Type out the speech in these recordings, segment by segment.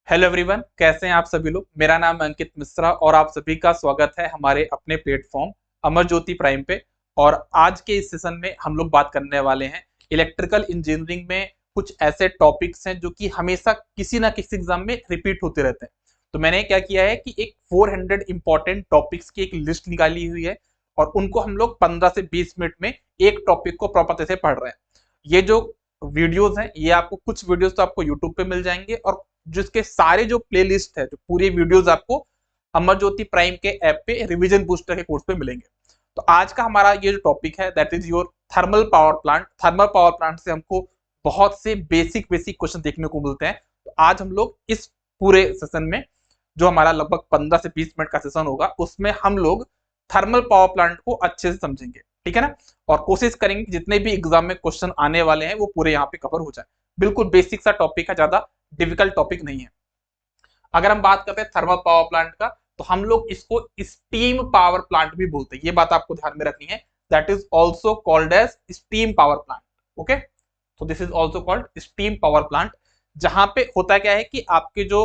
Hello everyone, कैसे हैं आप सभी लोग। मेरा नाम है अंकित मिश्रा और आप सभी का स्वागत है हमारे अपने प्लेटफॉर्म अमर ज्योति प्राइम पे। और आज के इस सेशन में हम लोग बात करने वाले हैं इलेक्ट्रिकल इंजीनियरिंग में कुछ ऐसे टॉपिक्स हैं जो कि हमेशा किसी ना किसी एग्जाम में रिपीट होते रहते हैं। तो मैंने क्या किया है कि एक 400 इंपॉर्टेंट टॉपिक्स की एक लिस्ट निकाली हुई है और उनको हम लोग 15 से 20 मिनट में एक टॉपिक को प्रॉपर तरह से पढ़ रहे हैं। ये जो वीडियोस हैं ये आपको कुछ वीडियोस तो आपको यूट्यूब पे मिल जाएंगे और जिसके सारे जो प्लेलिस्ट है, जो पूरी वीडियोस आपको अमर ज्योति प्राइम के ऐप पे रिवीजन बूस्टर के कोर्स पे मिलेंगे। तो आज का हमारा ये जो टॉपिक है that is your thermal power plant. Thermal power plant से हमको बहुत से बेसिक क्वेश्चन देखने को मिलते हैं। तो आज हम लोग इस पूरे सेशन में, जो हमारा लगभग 15 से 20 मिनट का सेशन होगा, उसमें हम लोग थर्मल पावर प्लांट को अच्छे से समझेंगे, ठीक है ना। और कोशिश करेंगे कि जितने भी एग्जाम में क्वेश्चन आने वाले हैं वो पूरे यहाँ पे कवर हो जाए। बिल्कुल बेसिक सा टॉपिक है, ज्यादा डिफिकल्ट टॉपिक नहीं है। अगर हम बात करते हैं थर्मल पावर प्लांट का, तो हम लोग इसको स्टीम पावर प्लांट भी बोलते हैं। ये बात आपको ध्यान में रखनी है, that is also called as steam power plant. Okay, तो this is also called steam power plant. जहां पे होता क्या है कि आपके जो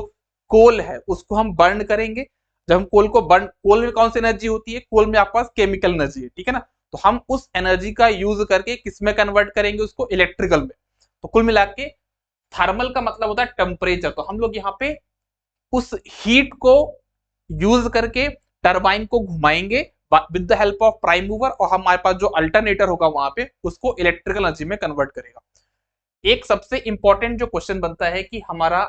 कोल है उसको हम बर्न करेंगे। जब हम कोल को बर्न, कोल में कौन सी एनर्जी होती है? कोल में आपके पास केमिकल एनर्जी है, ठीक है ना। तो हम उस एनर्जी का यूज करके किसमें कन्वर्ट करेंगे? उसको इलेक्ट्रिकल में। तो कुल मिला के थर्मल का मतलब होता है टेम्परेचर। तो हम लोग यहाँ पे उस हीट को यूज करके टरबाइन को घुमाएंगे with the help of prime mover, और हमारे पास जो अल्टरनेटर होगा वहां पे उसको इलेक्ट्रिकल एनर्जी में कन्वर्ट करेगा। एक सबसे इंपॉर्टेंट जो क्वेश्चन बनता है कि हमारा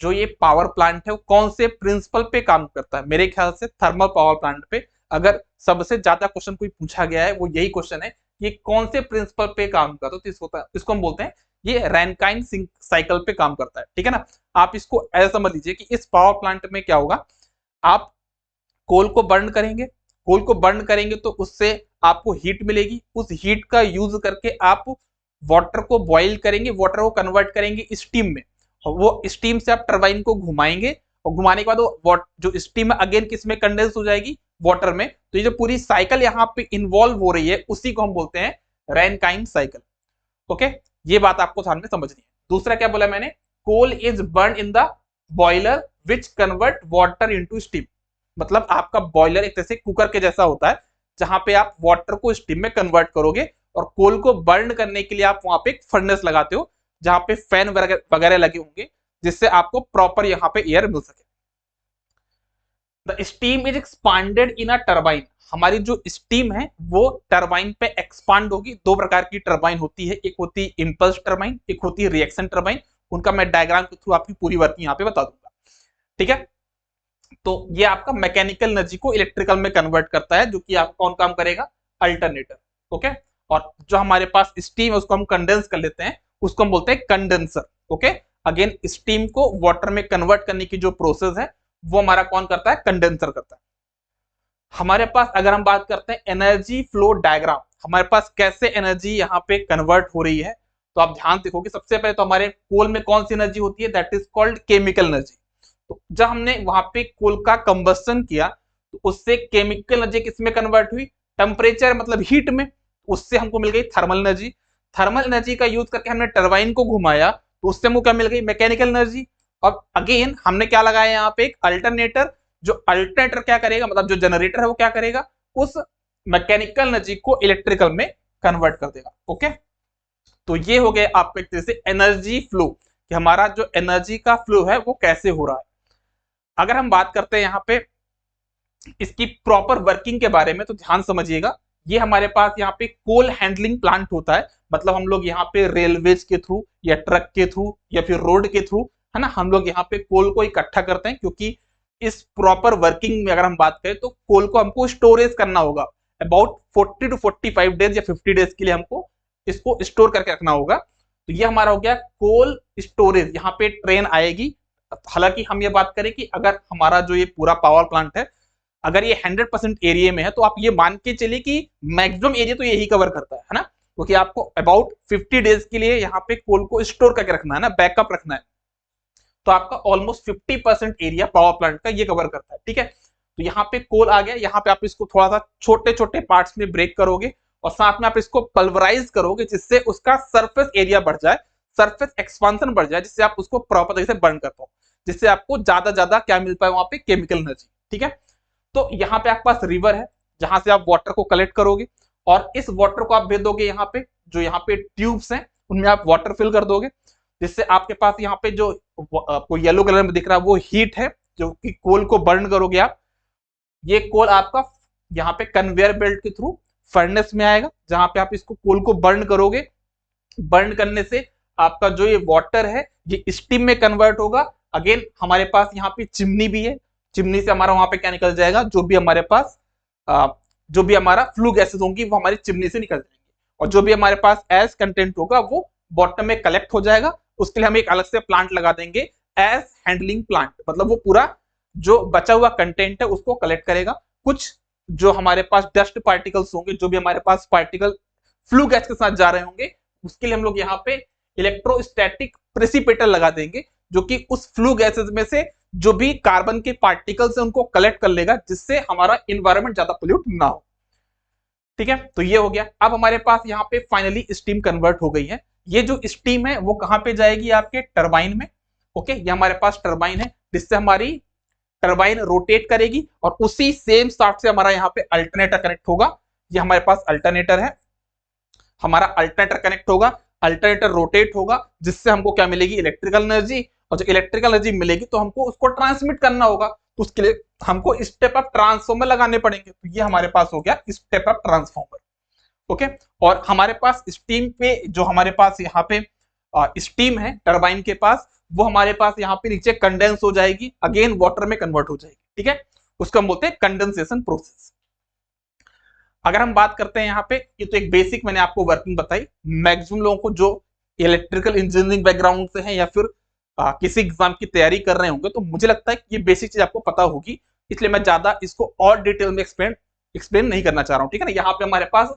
जो ये पावर प्लांट है वो कौन से प्रिंसिपल पे काम करता है? मेरे ख्याल से थर्मल पावर प्लांट पे अगर सबसे ज्यादा क्वेश्चन कोई पूछा गया है वो यही क्वेश्चन है, ये कौन से प्रिंसिपल पे काम करता है? तो इसको हम बोलते हैं ये रैनकाइन साइकिल पे काम करता है, ठीक है ना। आप इसको ऐसा समझ लीजिए कि इस पावर प्लांट में क्या होगा, आप कोल को बर्न करेंगे, कोल को बर्न करेंगे तो उससे आपको हीट मिलेगी। उस हीट का यूज करके आप वाटर को बॉईल करेंगे, वाटर को कन्वर्ट करेंगे स्टीम में, और वो स्टीम से आप टरबाइन को घुमाएंगे और घुमाने के बाद वो जो स्टीम है अगेन किस में कंडेंस हो जाएगी? वाटर में। तो ये जो पूरी साइकिल यहाँ पे इन्वॉल्व हो रही है उसी को हम बोलते हैं रैनकाइन साइकिल। ओके, ये बात आपको ध्यान में समझनी है। दूसरा क्या बोला मैंने? Coal is burn in the boiler which convert water into steam. मतलब आपका बॉयलर एक तरह से कुकर के जैसा होता है जहां पे आप वाटर को स्टीम में कन्वर्ट करोगे, और कोल को बर्न करने के लिए आप वहां पे एक फर्नेस लगाते हो जहां पे फैन वगैरह लगे होंगे जिससे आपको प्रॉपर यहाँ पे एयर मिल सके। The steam is expanded in a turbine. हमारी जो स्टीम है वो टरबाइन पे एक्सपांड होगी। दो प्रकार की टरबाइन होती है, एक होती है इंपल्स टरबाइन, एक होती है रिएक्शन टरबाइन। उनका मैं डायग्राम के थ्रू आपकी पूरी वर्किंग यहाँ पे बता दूंगा, ठीक है। तो ये आपका मैकेनिकल एनर्जी को इलेक्ट्रिकल में कन्वर्ट करता है, जो कि आपका कौन काम करेगा? अल्टरनेटर। ओके, और जो हमारे पास स्टीम है उसको हम कंडेंस कर लेते हैं, उसको हम बोलते हैं कंडेंसर। ओके, अगेन स्टीम को वाटर में कन्वर्ट करने की जो प्रोसेस है वो हमारा कौन करता है? कंडेंसर करता है। हमारे पास अगर हम बात करते हैं एनर्जी फ्लो डायग्राम, हमारे पास कैसे एनर्जी यहाँ पे कन्वर्ट हो रही है, तो आप ध्यान देखोगे सबसे पहले तो हमारे कोल में कौन सी एनर्जी होती है? That is called chemical energy. तो जब हमने वहां पे कोल का कंबस्टन किया तो उससे केमिकल एनर्जी किसमें कन्वर्ट हुई? टेम्परेचर मतलब हीट में। उससे हमको मिल गई थर्मल एनर्जी। थर्मल एनर्जी का यूज करके हमने टरबाइन को घुमाया तो उससे हमको क्या मिल गई? Mechanical energy. और अगेन हमने क्या लगाया यहाँ पे? एक अल्टरनेटर। जो अल्टरनेटर क्या करेगा, मतलब जो जनरेटर है वो क्या करेगा? उस मैकेनिकल एनर्जी को इलेक्ट्रिकल में कन्वर्ट कर देगा। ओके, तो ये हो गया आपको एक तरह से एनर्जी फ्लो, कि हमारा जो एनर्जी का फ्लो है वो कैसे हो रहा है। अगर हम बात करते हैं यहाँ पे इसकी प्रॉपर वर्किंग के बारे में, तो ध्यान समझिएगा। ये हमारे पास यहाँ पे कोल हैंडलिंग प्लांट होता है, मतलब हम लोग यहाँ पे रेलवेज के थ्रू या ट्रक के थ्रू या फिर रोड के थ्रू, है ना, हम लोग यहाँ पे कोल को इकट्ठा करते हैं। क्योंकि इस प्रॉपर वर्किंग में अगर हम बात करें तो कोल को हमको स्टोरेज करना होगा अबाउट 40 to 45 डेज या 50 डेज के लिए हमको इसको स्टोर करके रखना होगा। तो ये हमारा हो गया कोल स्टोरेज। यहाँ पे ट्रेन आएगी। हालांकि हम ये बात करें कि अगर हमारा जो ये पूरा पावर प्लांट है अगर ये 100% एरिया में है तो आप ये मान के चलिए कि मैक्सिमम एरिया तो यही कवर करता है ना, क्योंकि आपको अबाउट 50 डेज के लिए यहाँ पे कोल को स्टोर करके रखना है ना, बैकअप रखना है। तो आपका ऑलमोस्ट 50% एरिया पावर प्लांट का ये कवर करता है, ठीक है। तो यहाँ पे कोल आ गया, यहाँ पे आप इसको थोड़ा सा छोटे छोटे पार्ट्स में ब्रेक करोगे और साथ में आप इसको पल्वराइज करोगे जिससे उसका सरफेस एरिया बढ़ जाए, सरफेस एक्सपांशन बढ़ जाए, जिससे आप उसको प्रॉपर तरीके से बर्न कर पाओ। जिससे आपको ज्यादा क्या मिल पाए वहां पे, केमिकल एनर्जी। ठीक है, तो यहाँ पे आपके पास रिवर है जहां से आप वाटर को कलेक्ट करोगे और इस वाटर को आप भेज दोगे यहाँ पे, जो यहाँ पे ट्यूब्स हैं उनमें आप वाटर फिल कर दोगे, जिससे आपके पास यहाँ पे जो आपको येलो कलर में दिख रहा है वो हीट है, जो कि कोल को बर्न करोगे आप। ये कोल आपका यहाँ पे कन्वेयर बेल्ट के थ्रू फर्नेस में आएगा, जहां पे आप इसको कोल को बर्न करोगे। बर्न करने से आपका जो ये वाटर है ये स्टीम में कन्वर्ट होगा। अगेन हमारे पास यहाँ पे चिमनी भी है, चिमनी से हमारा वहां पे क्या निकल जाएगा, जो भी हमारे पास जो भी हमारा फ्लू गैसेस होंगी वो हमारी चिमनी से निकल जाएंगी, और जो भी हमारे पास एज कंटेंट होगा वो बॉटम में कलेक्ट हो जाएगा। उसके लिए हम एक अलग से प्लांट लगा देंगे, एज हैंडलिंग प्लांट, मतलब वो पूरा जो बचा हुआ कंटेंट है उसको कलेक्ट करेगा। कुछ जो हमारे पास डस्ट पार्टिकल्स होंगे, जो भी हमारे पास पार्टिकल फ्लू गैस के साथ जा रहे होंगे, उसके लिए हम लोग यहाँ पे इलेक्ट्रोस्टैटिक प्रेसिपिटेटर लगा देंगे, जो कि उस फ्लू गैसेस में से जो भी कार्बन के पार्टिकल्स है उनको कलेक्ट कर लेगा, जिससे हमारा इन्वायरमेंट ज्यादा पोल्यूट ना हो। ठीक है, तो ये हो गया। अब हमारे पास यहाँ पे फाइनली स्टीम कन्वर्ट हो गई है। ये जो स्टीम है वो कहां पे जाएगी, आपके टरबाइन में। ओके, ये हमारे पास टरबाइन है, जिससे हमारी टरबाइन रोटेट करेगी और उसी सेम शाफ्ट से हमारा यहाँ पे अल्टरनेटर कनेक्ट होगा। ये हमारे पास अल्टरनेटर है, हमारा अल्टरनेटर कनेक्ट होगा, अल्टरनेटर रोटेट होगा, जिससे हमको क्या मिलेगी, इलेक्ट्रिकल एनर्जी। और जो इलेक्ट्रिकल एनर्जी मिलेगी तो हमको उसको ट्रांसमिट करना होगा, तो उसके लिए हमको स्टेप अप ट्रांसफॉर्मर लगाने पड़ेंगे। तो ये हमारे पास हो गया स्टेप अप ट्रांसफॉर्मर। ओके, और हमारे पास स्टीम पे जो हमारे पास यहाँ पे स्टीम है टरबाइन के पास, वो हमारे पास यहाँ पे नीचे कंडेंस हो जाएगी, अगेन वाटर में कन्वर्ट हो जाएगी। ठीक है, उसको हम बोलते हैं कंडेंसेशन प्रोसेस। अगर हम बात करते हैं यहाँ पे, ये तो एक बेसिक मैंने आपको वर्किंग बताई। मैक्सिमम लोगों को जो इलेक्ट्रिकल इंजीनियरिंग बैकग्राउंड से है या फिर किसी एग्जाम की तैयारी कर रहे होंगे, तो मुझे लगता है कि ये बेसिक चीज आपको पता होगी, इसलिए मैं ज्यादा इसको और डिटेल में एक्सप्लेन नहीं करना चाह रहा हूँ। ठीक है ना, यहाँ पे हमारे पास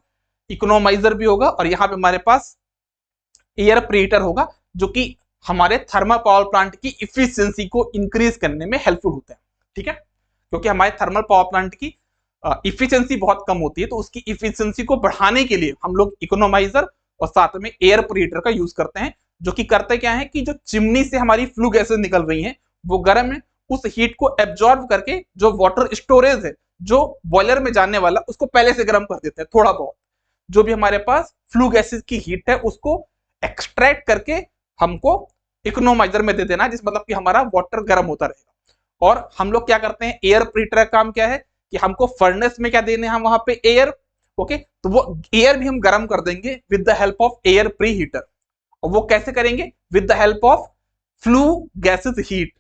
इकोनोमाइजर भी होगा और यहाँ पे हमारे पास एयर प्रीहीटर होगा, जो कि हमारे थर्मल पावर प्लांट की इफिशियंसी को इंक्रीज करने में हेल्पफुल होते हैं। ठीक है, क्योंकि हमारे थर्मल पावर प्लांट की इफिशियंसी बहुत कम होती है, तो उसकी इफिशियंसी को बढ़ाने के लिए हम लोग इकोनोमाइजर और साथ में एयर प्रीहीटर का यूज करते हैं, जो कि करते क्या है कि जो चिमनी से हमारी फ्लू गैसेस निकल रही हैं वो गर्म है, उस हीट को एब्जॉर्ब करके जो वाटर स्टोरेज है जो बॉयलर में जाने वाला, उसको पहले से गर्म कर देते हैं। थोड़ा बहुत जो भी हमारे पास फ्लू गैसेस की हीट है उसको एक्सट्रैक्ट करके हमको इकोनोमाइजर में दे देना, जिस मतलब कि हमारा वाटर गर्म होता रहेगा। और हम लोग क्या करते हैं, एयर प्रीहीटर का काम क्या है कि हमको फर्नेस में क्या देने हैं, वहां पे एयर। ओके, तो वो एयर भी हम गर्म कर देंगे with the help of air preheater. और वो कैसे करेंगे, with the help of flue gases heat,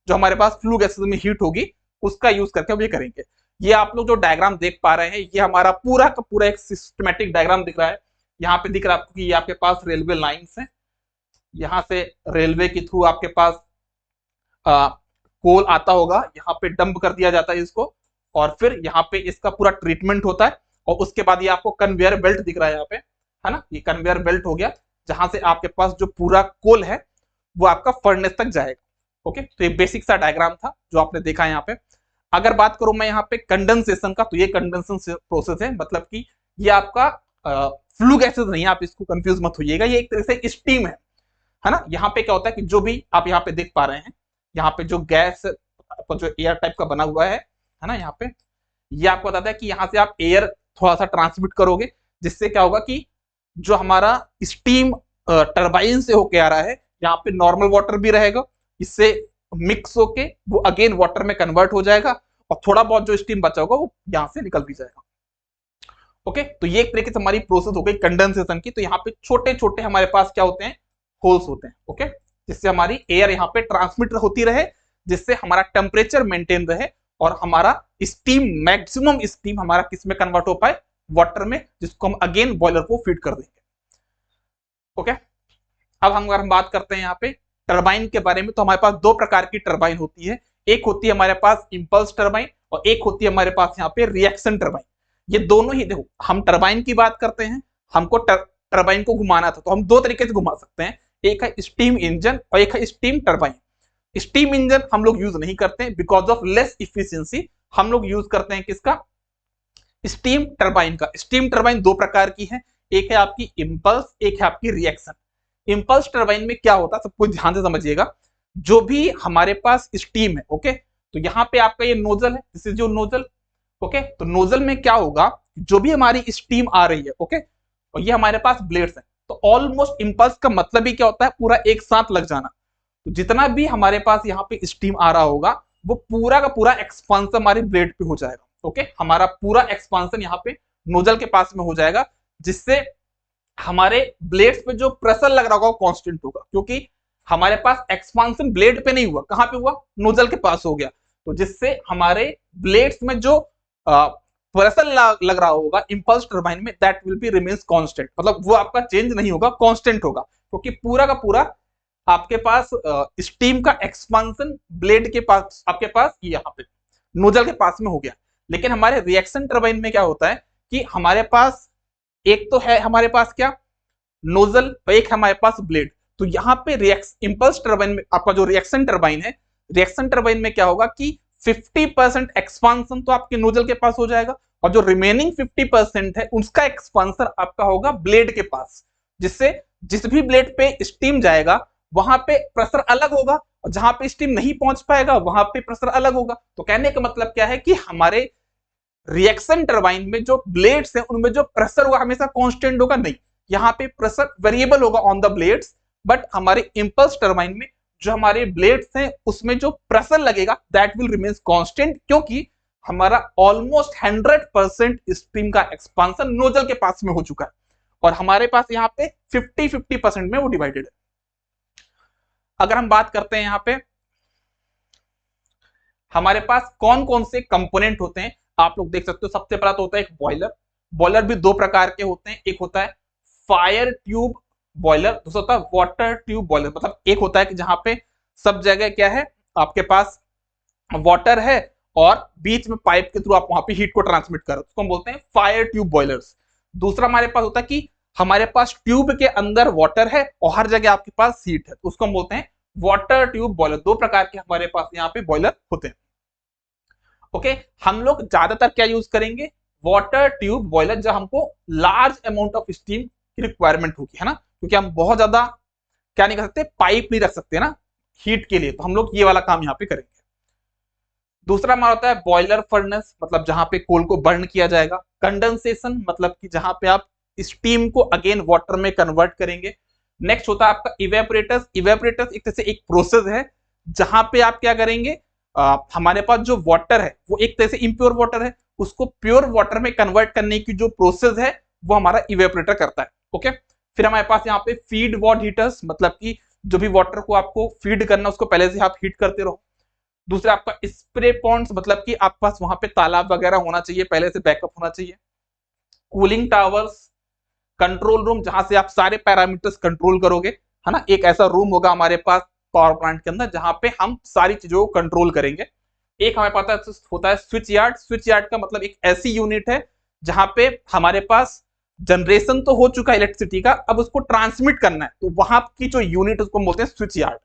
जो हमारे पास फ्लू गैसेस में हीट होगी उसका यूज करके हम ये करेंगे। ये आप लोग जो डायग्राम देख पा रहे हैं, ये हमारा पूरा का पूरा एक सिस्टमेटिक डायग्राम दिख रहा है। यहाँ पे दिख रहा है आपको कि ये आपके पास रेलवे लाइंस है, यहाँ से रेलवे के थ्रू आपके पास कोल आता होगा, यहाँ पे डंप कर दिया जाता है इसको, और फिर यहाँ पे इसका पूरा ट्रीटमेंट होता है। और उसके बाद ये आपको कन्वेयर बेल्ट दिख रहा है यहाँ पे, है ना, ये कन्वेयर बेल्ट हो गया, जहां से आपके पास जो पूरा कोल है वो आपका फर्नेस तक जाएगा। ओके, तो ये बेसिक सा डायग्राम था जो आपने देखा है यहाँ पे। अगर बात करूं मैं यहाँ पे कंडेंसेशन का, तो ये कंडेंसेशन प्रोसेस है, मतलब कि ये आपका फ्लू गैसेस नहीं है, आप इसको कंफ्यूज मत होइएगा, ये एक तरह से स्टीम है ना। यहाँ पे क्या होता है कि जो भी आप यहाँ पे देख पा रहे हैं, यहाँ पे जो गैस आपका जो एयर टाइप का बना हुआ है ना, यहाँ पे ये आपको बताता है कि यहाँ से आप एयर थोड़ा सा ट्रांसमिट करोगे, जिससे क्या होगा कि जो हमारा स्टीम टरबाइन से होके आ रहा है, यहाँ पे नॉर्मल वाटर भी रहेगा, इससे मिक्स होके वो अगेन वाटर में कन्वर्ट हो जाएगा, और थोड़ा बहुत जो स्टीम बचा होगा वो यहाँ से निकल भी जाएगा। ओके, तो ये एक तरीके से हमारी प्रोसेस हो गई कंडेंसेशन की। तो यहाँ पे छोटे छोटे हमारे पास क्या होते हैं, होल्स होते हैं। ओके, जिससे हमारी एयर यहाँ पे ट्रांसमिट होती रहे, जिससे हमारा टेम्परेचर मेंटेन रहे और हमारा स्टीम, मैक्सिमम स्टीम हमारा किस में कन्वर्ट हो पाए, वाटर में, जिसको हम अगेन बॉयलर को फीड कर देंगे। ओके, अब हम बात करते हैं यहाँ पे टरबाइन के बारे में। तो हमारे पास दो प्रकार की टरबाइन होती है, एक होती है हमारे पास इंपल्स टरबाइन और एक होती है हमारे पास यहाँ पे रिएक्शन टरबाइन। ये दोनों ही, देखो हम टरबाइन की बात करते हैं, हमको टरबाइन को घुमाना था तो हम दो तरीके से घुमा सकते हैं, एक है स्टीम इंजन और एक है स्टीम टरबाइन। स्टीम इंजन हम लोग यूज नहीं करते हैं बिकॉज ऑफ लेस इफिशियंसी, हम लोग यूज करते हैं किसका, स्टीम टरबाइन का। स्टीम टरबाइन दो प्रकार की है, एक है आपकी इंपल्स, एक है आपकी रिएक्शन। इंपल्स टरबाइन में क्या होता है, सब कुछ ध्यान से समझिएगा। जो भी हमारे पास स्टीम है, ओके, तो यहाँ पे आपका ये नोजल है, this is your nozzle, okay. तो नोजल में क्या होगा, जो भी हमारी स्टीम आ रही है, ओके, और ये हमारे पास ब्लेड्स है, तो ऑलमोस्ट इंपल्स का मतलब ही क्या होता है, पूरा एक साथ लग जाना। तो जितना भी हमारे पास यहाँ पे स्टीम आ रहा होगा वो पूरा का पूरा एक्सपांसन हमारे ब्लेड पे हो जाएगा, ओके। हमारा पूरा एक्सपांसन यहाँ पे नोजल के पास में हो जाएगा, जिससे हमारे ब्लेड्स पे जो प्रेशर लग रहा होगा वो कांस्टेंट होगा, क्योंकि हमारे पास एक्सपांसन ब्लेड पे नहीं हुआ, कहां पे हुआ, नोजल के पास हो गया। तो जिससे हमारे ब्लेड्स में जो प्रेशर लग रहा होगा इंपल्स टरबाइन में, that will be remains constant, मतलब वो आपका चेंज नहीं होगा, कांस्टेंट होगा, क्योंकि पूरा का पूरा आपके पास स्टीम का एक्सपांसन ब्लेड के पास, आपके पास यहाँ पे नोजल के पास में हो गया। लेकिन हमारे रिएक्शन टरबाइन में क्या होता है कि हमारे पास एक तो है हमारे पास क्या, नोजल, एक हमारे पास ब्लेड। तो यहाँ पे इंपल्स टरबाइन में आपका जो रिएक्शन टरबाइन है, रिएक्शन टरबाइन में क्या होगा कि 50% एक्सपांसन तो आपके नोजल के पास हो जाएगा, और जो रिमेनिंग 50% है उसका एक्सपांसन आपका होगा ब्लेड के पास, जिससे जिस भी ब्लेड पे स्टीम जाएगा वहां पे प्रेशर अलग होगा, और जहां पे स्टीम नहीं पहुंच पाएगा वहां पे प्रेशर अलग होगा। तो कहने का मतलब क्या है कि हमारे रिएक्शन टरबाइन में जो ब्लेड्स हैं उनमें जो प्रेशर होगा हमेशा कांस्टेंट होगा, नहीं, यहाँ पे प्रेशर वेरिएबल होगा ऑन द ब्लेड्स, बट हमारे इंपल्स टरबाइन में जो हमारे ब्लेड्स हैं उसमें जो प्रेशर लगेगा दैट विल रिमेन कांस्टेंट, क्योंकि हमारा ऑलमोस्ट 100% स्टीम का एक्सपांसन नोजल के पास में हो चुका है, और हमारे पास यहाँ पे 50-50% में वो डिवाइडेड है। अगर हम बात करते हैं यहाँ पे हमारे पास कौन कौन से कंपोनेंट होते हैं, आप लोग देख सकते हो। सबसे पहला तो होता है एक बॉयलर। बॉयलर भी दो प्रकार के होते हैं, एक होता है फायर ट्यूब बॉयलर, दूसरा होता है वाटर ट्यूब बॉयलर। मतलब एक होता है कि जहां पे सब जगह क्या है, आपके पास वाटर है और बीच में पाइप के थ्रू आप वहां पे हीट को ट्रांसमिट कर रहे हो, उसको हम बोलते हैं फायर ट्यूब बॉयलर्स। दूसरा हमारे पास होता है कि हमारे पास ट्यूब के अंदर वाटर है और हर जगह आपके पास हीट है, तो उसको हम बोलते हैं वाटर ट्यूब बॉयलर। दो प्रकार के हमारे पास यहाँ पे बॉयलर होते हैं, ओके। हम लोग ज्यादातर क्या यूज करेंगे, वाटर ट्यूब बॉयलर, जब हमको लार्ज अमाउंट ऑफ स्टीम की रिक्वायरमेंट होगी, है ना, क्योंकि हम बहुत ज्यादा क्या नहीं कर सकते, पाइप नहीं रख सकते ना हीट के लिए, तो हम लोग ये वाला काम यहाँ पे करेंगे। दूसरा हमारा होता है बॉयलर फर्नेस, मतलब जहां पे कोल को बर्न किया जाएगा। कंडेंसेशन, मतलब कि जहां पे आप स्टीम को अगेन वाटर में कन्वर्ट करेंगे। नेक्स्ट होता है आपका इवेपोरेटर्स। इवेपोरेटर्स एक तरह से एक प्रोसेस है जहां पे आप क्या करेंगे, हमारे पास जो वाटर है वो एक तरह से इम्प्योर वाटर है, उसको प्योर वाटर में कन्वर्ट करने की जो प्रोसेस है वो हमारा इवेपोरेटर करता है, ओके। फिर हमारे पास यहाँ पे फीड वाटर हीटर्स, मतलब कि जो भी वाटर को आपको फीड करना उसको पहले से आप हीट करते रहो। दूसरा आपका स्प्रे पॉन्ड्स, मतलब कि आपके पास वहां पे तालाब वगैरह होना चाहिए, पहले से बैकअप होना चाहिए। कूलिंग टावर्स, कंट्रोल रूम, जहां से आप सारे पैरामीटर्स कंट्रोल करोगे, है ना, एक ऐसा रूम होगा हमारे पास पावर प्लांट के अंदर जहां पे हम सारी चीजों को कंट्रोल करेंगे। एक हमें पता होता है स्विच यार्ड। स्विच यार्ड का मतलब एक ऐसी यूनिट है जहां पे हमारे पास जनरेशन तो हो चुका है इलेक्ट्रिसिटी का, अब उसको ट्रांसमिट करना है, तो वहां की जो यूनिट उसको बोलते हैं स्विच यार्ड।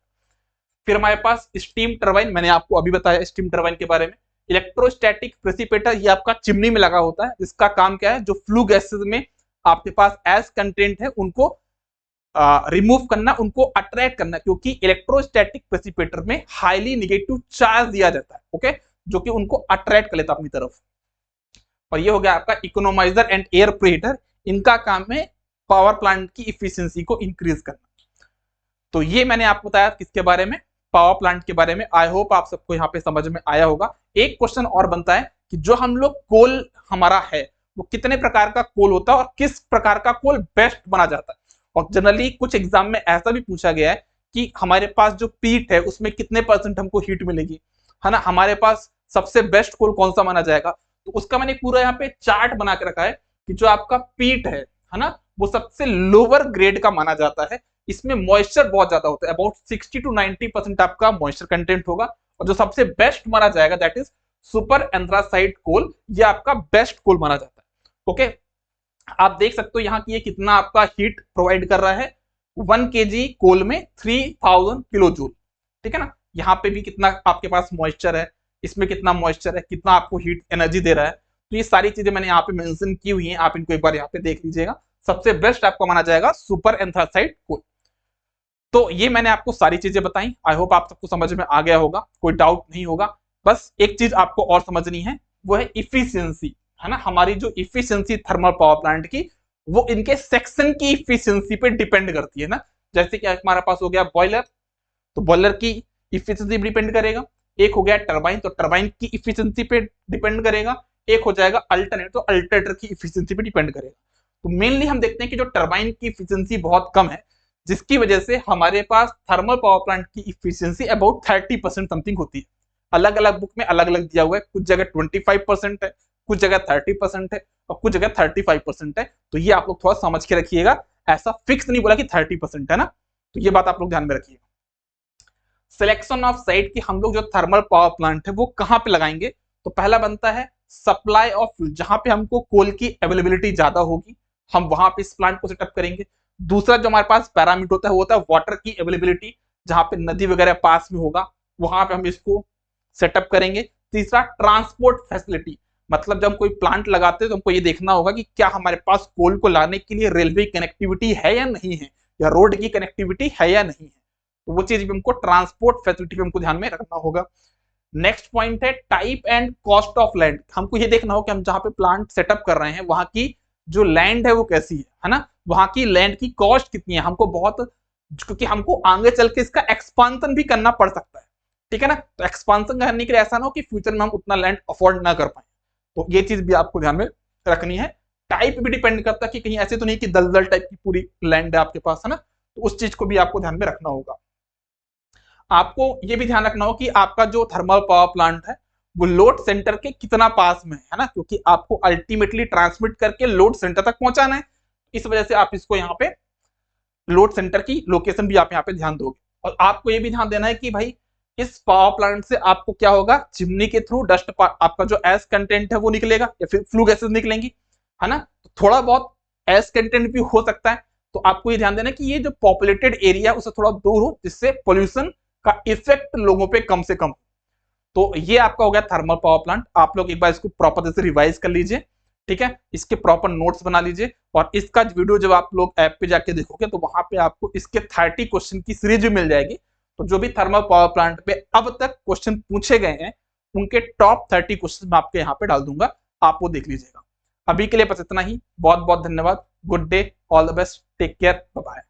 फिर हमारे पास स्टीम टरबाइन, मैंने आपको अभी बताया स्टीम टरबाइन के बारे में। इलेक्ट्रोस्टैटिक प्रेसिपिटेटर, ये आपका चिमनी में लगा होता है, इसका काम क्या है, जो फ्लू गैसेस में आपके पास एस कंटेंट है उनको रिमूव करना, उनको अट्रैक्ट करना, क्योंकि इलेक्ट्रोस्टैटिक प्रेसिपिटेटर में हाईली नेगेटिव चार्ज दिया जाता है, ओके, जो कि उनको अट्रैक्ट कर लेता है अपनी तरफ। और ये हो गया आपका इकोनोमाइजर एंड एयर प्रेटर, इनका काम है पावर प्लांट की इफिशियंसी को इंक्रीज करना। तो ये मैंने आपको बताया किसके बारे में, पावर प्लांट के बारे में। आई होप आप सबको यहाँ पे समझ में आया होगा। एक क्वेश्चन और बनता है कि जो हम लोग कोल हमारा है वो कितने प्रकार का कोल होता है और किस प्रकार का कोल बेस्ट बना जाता है। और जनरली कुछ एग्जाम में ऐसा भी पूछा गया है कि हमारे पास जो पीट है उसमें कितने % हमको हीट मिलेगी, है ना, हमारे पास सबसे बेस्ट कोल कौन सा माना जाएगा। तो उसका मैंने पूरा यहाँ पे चार्ट बना के रखा है कि जो आपका पीट है ना, वो सबसे लोअर ग्रेड का माना जाता है। इसमें मॉइस्चर बहुत ज्यादा होता है, अबाउट 60 to 90% आपका मॉइस्चर कंटेंट होगा। और जो सबसे बेस्ट माना जाएगा that is super anthracite coal, ये आपका बेस्ट कोल माना जाता है, ओके। आप देख सकते हो यहाँ की ये कितना आपका हीट प्रोवाइड कर रहा है, 1 kg कोल में 3000 किलो जूल, ठीक है ना। यहाँ पे भी कितना आपके पास मॉइस्चर है, इसमें कितना मॉइस्चर है, कितना आपको हीट एनर्जी दे रहा है। तो ये सारी चीजें मैंने यहाँ पे मेंशन की हुई हैं, आप इनको एक बार यहाँ पे देख लीजिएगा। सबसे बेस्ट आपको माना जाएगा सुपर एंथ्रासाइट कोल। तो ये मैंने आपको सारी चीजें बताई, आई होप आप सबको समझ में आ गया होगा, कोई डाउट नहीं होगा। बस एक चीज आपको और समझनी है, वो है इफिशियंसी, है ना। हमारी जो इफिशियंसी थर्मल पावर प्लांट की, वो इनके सेक्शन की इफिशियंसी पे डिपेंड करती है ना। जैसे कि हमारे पास हो गया बॉयलर, तो बॉयलर की इफिशियंसी डिपेंड करेगा। एक हो गया टरबाइन, तो टरबाइन की इफिशियंसी पे डिपेंड करेगा। एक हो जाएगा अल्टरनेटर, तो अल्टरनेटर की इफिशियंसी पे डिपेंड करेगा। तो मेनली हम देखते हैं कि जो टरबाइन की इफिशियंसी बहुत कम है, जिसकी वजह से हमारे पास थर्मल पावर प्लांट की इफिशियंसी अबाउट 30% समथिंग होती है। अलग अलग बुक में अलग अलग दिया हुआ है, कुछ जगह 25% है, कुछ जगह 30% है, और कुछ जगह 35% है। तो ये आप लोग थोड़ा समझ के रखिएगा, ऐसा फिक्स नहीं बोला कि 30% है ना, तो ये बात आप लोग ध्यान में रखिएगा। सिलेक्शन ऑफ साइट की हम लोग जो थर्मल पावर प्लांट है वो कहां पे लगाएंगे, तो पहला बनता है सप्लाई ऑफ फ्यूल, जहां पे हमको कोल की अवेलेबिलिटी ज्यादा होगी हम वहां पे इस प्लांट को सेटअप करेंगे। दूसरा जो हमारे पास पैरामीटर होता है वो होता है वाटर की अवेलेबिलिटी, जहां पे नदी वगैरह पास में होगा वहां पे हम इसको सेटअप करेंगे। तीसरा ट्रांसपोर्ट फैसिलिटी, मतलब जब हम कोई प्लांट लगाते हैं तो हमको ये देखना होगा कि क्या हमारे पास कोल को लाने के लिए रेलवे कनेक्टिविटी है या नहीं है, या रोड की कनेक्टिविटी है या नहीं है, तो वो चीज भी हमको ट्रांसपोर्ट फैसिलिटी पे हमको ध्यान में रखना होगा। नेक्स्ट पॉइंट है type and cost of land, हमको ये देखना होगा कि हम जहां पे प्लांट सेटअप कर रहे हैं वहां की जो लैंड है वो कैसी है ना, वहां की लैंड की कॉस्ट कितनी है, हमको बहुत, क्योंकि हमको आगे चल के इसका एक्सपांसन भी करना पड़ सकता है, ठीक है ना। तो एक्सपांसन करने के लिए ऐसा ना हो कि फ्यूचर में हम उतना लैंड अफोर्ड ना कर पाए, तो ये चीज भी आपको ध्यान में रखनी है। टाइप भी डिपेंड करता है कि कहीं ऐसे तो नहीं कि दलदल टाइप की पूरी लैंड है आपके पास, है ना, तो उस चीज को भी आपको ध्यान में रखना होगा। आपको ये भी ध्यान रखना हो कि आपका जो थर्मल पावर प्लांट है वो लोड सेंटर के कितना पास में है ना, क्योंकि आपको अल्टीमेटली ट्रांसमिट करके लोड सेंटर तक पहुंचाना है। इस वजह से आप इसको यहाँ पे लोड सेंटर की लोकेशन भी आप यहाँ पे ध्यान दोगे। और आपको ये भी ध्यान देना है कि भाई इस पावर प्लांट से आपको क्या होगा, चिमनी के थ्रू डस्ट आपका जो एस कंटेंट है वो निकलेगा या फिर फ्लू गैसेस निकलेंगी, है ना। तो थोड़ा बहुत एस कंटेंट भी हो सकता है, तो आपको ये ध्यान देना है कि ये जो पॉपुलेटेड एरिया है उससे थोड़ा दूर हो, जिससे पोल्यूशन का इफेक्ट लोगों पे कम से कम। तो ये आपका हो गया थर्मल पावर प्लांट। आप लोग एक बार इसको प्रॉपर से रिवाइज कर लीजिए, ठीक है, इसके प्रॉपर नोट्स बना लीजिए, और इसका वीडियो जब आप लोग ऐप पे जाके देखोगे तो वहां पे आपको इसके 30 क्वेश्चन की सीरीज भी मिल जाएगी। तो जो भी थर्मल पावर प्लांट पे अब तक क्वेश्चन पूछे गए हैं उनके टॉप 30 क्वेश्चन मैं आपके यहाँ पे डाल दूंगा, आप वो देख लीजिएगा। अभी के लिए बस इतना ही, बहुत बहुत धन्यवाद, good day, all the best, take care, bye bye.